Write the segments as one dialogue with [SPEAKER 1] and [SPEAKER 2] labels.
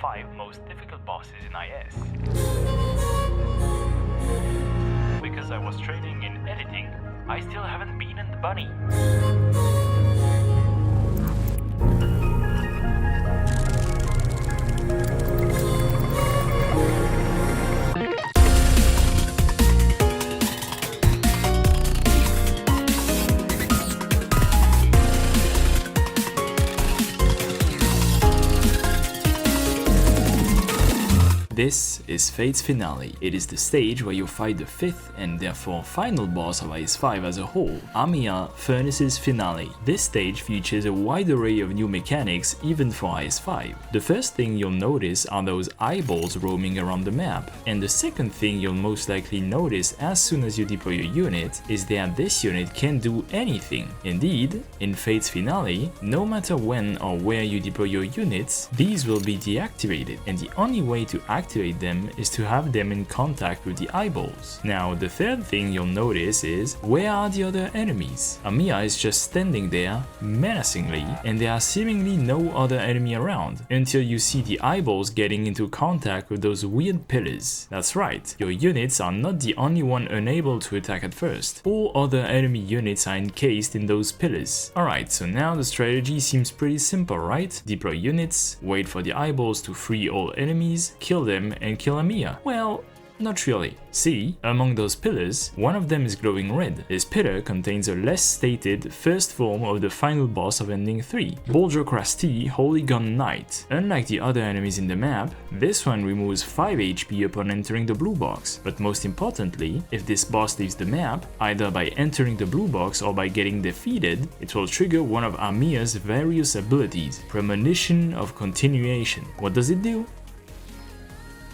[SPEAKER 1] 5 most difficult bosses in IS. Because I was training in editing, I still haven't beaten the bunny.
[SPEAKER 2] This is Fate's Finale. It is the stage where you fight the fifth and therefore final boss of IS5 as a whole, Amiya Furnace's Finale. This stage features a wide array of new mechanics even for IS5. The first thing you'll notice are those eyeballs roaming around the map, and the second thing you'll most likely notice as soon as you deploy a unit is that this unit can do anything. Indeed, in Fate's Finale, no matter when or where you deploy your units, these will be deactivated, and the only way to activate them is to have them in contact with the eyeballs. Now, the third thing you'll notice is, where are the other enemies? Amiya is just standing there, menacingly, and there are seemingly no other enemy around, until you see the eyeballs getting into contact with those weird pillars. That's right, your units are not the only one unable to attack at first. All other enemy units are encased in those pillars. Alright, so now the strategy seems pretty simple, right? Deploy units, wait for the eyeballs to free all enemies, kill them, and kill Amiya. Well, not really. See, among those pillars, one of them is glowing red. This pillar contains a less stated first form of the final boss of Ending 3, Bulldrakrasti Holy Gun Knight. Unlike the other enemies in the map, this one removes 5 HP upon entering the blue box, but most importantly, if this boss leaves the map, either by entering the blue box or by getting defeated, it will trigger one of Amiya's various abilities, Premonition of Continuation. What does it do?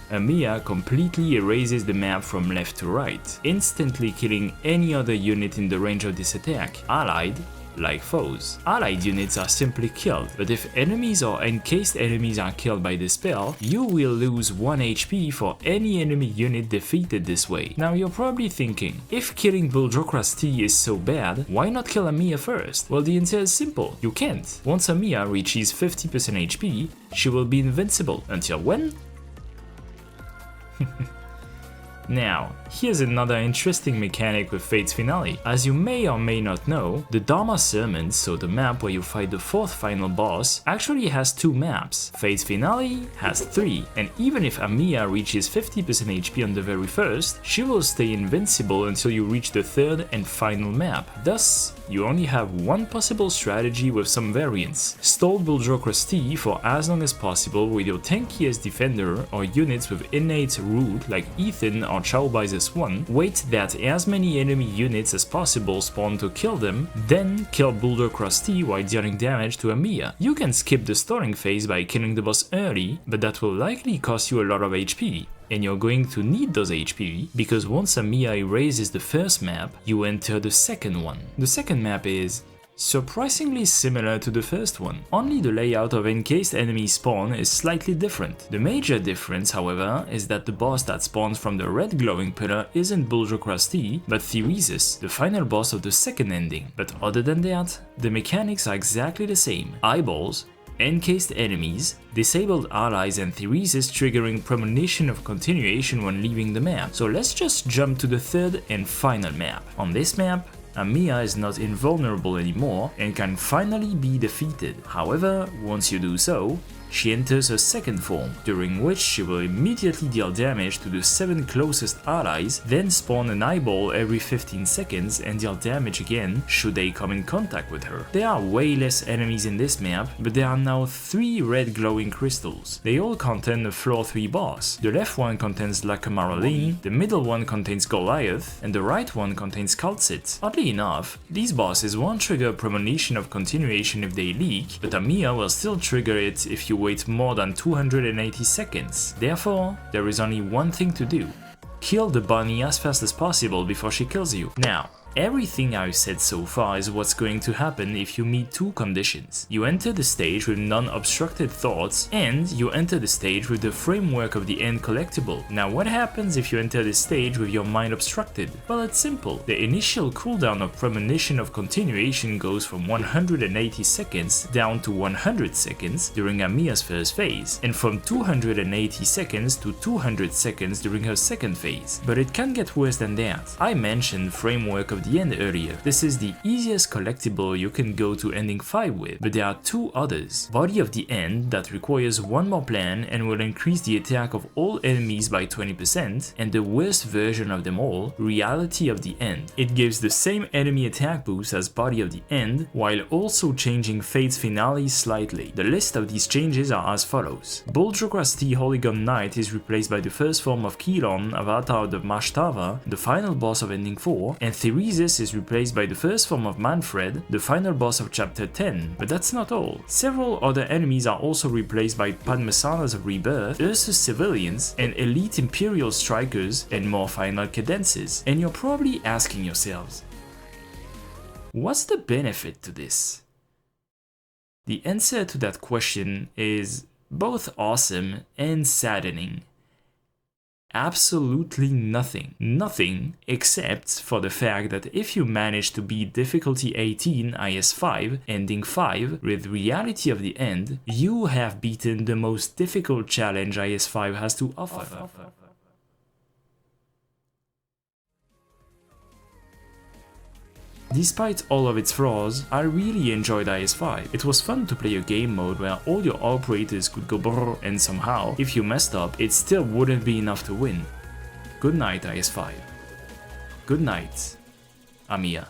[SPEAKER 2] Amiya completely erases the map from left to right, instantly killing any other unit in the range of this attack, allied like foes. Allied units are simply killed, but if enemies or encased enemies are killed by the spell, you will lose 1 HP for any enemy unit defeated this way. Now you're probably thinking, if killing Bulldrakrasti is so bad, why not kill Amiya first? Well, the answer is simple, you can't. Once Amiya reaches 50% HP, she will be invincible. Until when? Now, here's another interesting mechanic with Fate's Finale. As you may or may not know, the Dharma Sermons, so the map where you fight the fourth final boss, actually has 2 maps. Fate's Finale has 3, and even if Amiya reaches 50% HP on the very first, she will stay invincible until you reach the third and final map. Thus, you only have one possible strategy with some variants. Stall Bulldrakrasti for as long as possible with your tankiest defender or units with innate root like Ethan or Chowbai's 1, wait that as many enemy units as possible spawn to kill them, then kill Bulldrakrasti while dealing damage to Amiya. You can skip the stalling phase by killing the boss early, but that will likely cost you a lot of HP. And you're going to need those HP, because once Amiya erases the first map, you enter the second one. The second map is surprisingly similar to the first one, only the layout of encased enemy spawn is slightly different. The major difference, however, is that the boss that spawns from the red glowing pillar isn't Bulldrakrasti, but Theresis, the final boss of the second ending. But other than that, the mechanics are exactly the same. Eyeballs, encased enemies, disabled allies, and Thesis triggering Premonition of Continuation when leaving the map. So let's just jump to the third and final map. On this map, Amiya is not invulnerable anymore and can finally be defeated. However, once you do so, she enters her second form, during which she will immediately deal damage to the 7 closest allies, then spawn an eyeball every 15 seconds and deal damage again should they come in contact with her. There are way less enemies in this map, but there are now 3 red glowing crystals. They all contain a floor 3 boss. The left one contains Lakamaraline, the middle one contains Goliath, and the right one contains Kaltzit. Oddly enough, these bosses won't trigger Premonition of Continuation if they leak, but Amiya will still trigger it if you wait more than 280 seconds. Therefore, there is only one thing to do. Kill the bunny as fast as possible before she kills you. Now, Everything I've said so far is what's going to happen if you meet two conditions. You enter the stage with non-obstructed thoughts, and you enter the stage with the framework of the end collectible. Now what happens if you enter the stage with your mind obstructed? Well, it's simple. The initial cooldown of premonition of continuation goes from 180 seconds down to 100 seconds during Amiya's first phase, and from 280 seconds to 200 seconds during her second phase. But it can get worse than that. I mentioned framework of the end earlier. This is the easiest collectible you can go to ending 5 with, but there are two others. Body of the End, that requires one more plan and will increase the attack of all enemies by 20%, and the worst version of them all, Reality of the End. It gives the same enemy attack boost as Body of the End, while also changing Fate's Finale slightly. The list of these changes are as follows. Buldrakrasti Holygon Knight is replaced by the first form of Kilon, Avatar of Mashtava, the final boss of Ending 4, and Theresis is replaced by the first form of Manfred, the final boss of Chapter 10. But that's not all. Several other enemies are also replaced by Padmesanas of Rebirth, Ursus civilians, and elite Imperial strikers, and more final cadences. And you're probably asking yourselves, what's the benefit to this? The answer to that question is both awesome and saddening. Absolutely nothing. Nothing except for the fact that if you manage to beat difficulty 18 IS5 Ending 5 with Reality of the End, you have beaten the most difficult challenge IS5 has to offer. Despite all of its flaws, I really enjoyed IS5. It was fun to play a game mode where all your operators could go brrr, and somehow, if you messed up, it still wouldn't be enough to win. Good night, IS5. Good night, Amiya.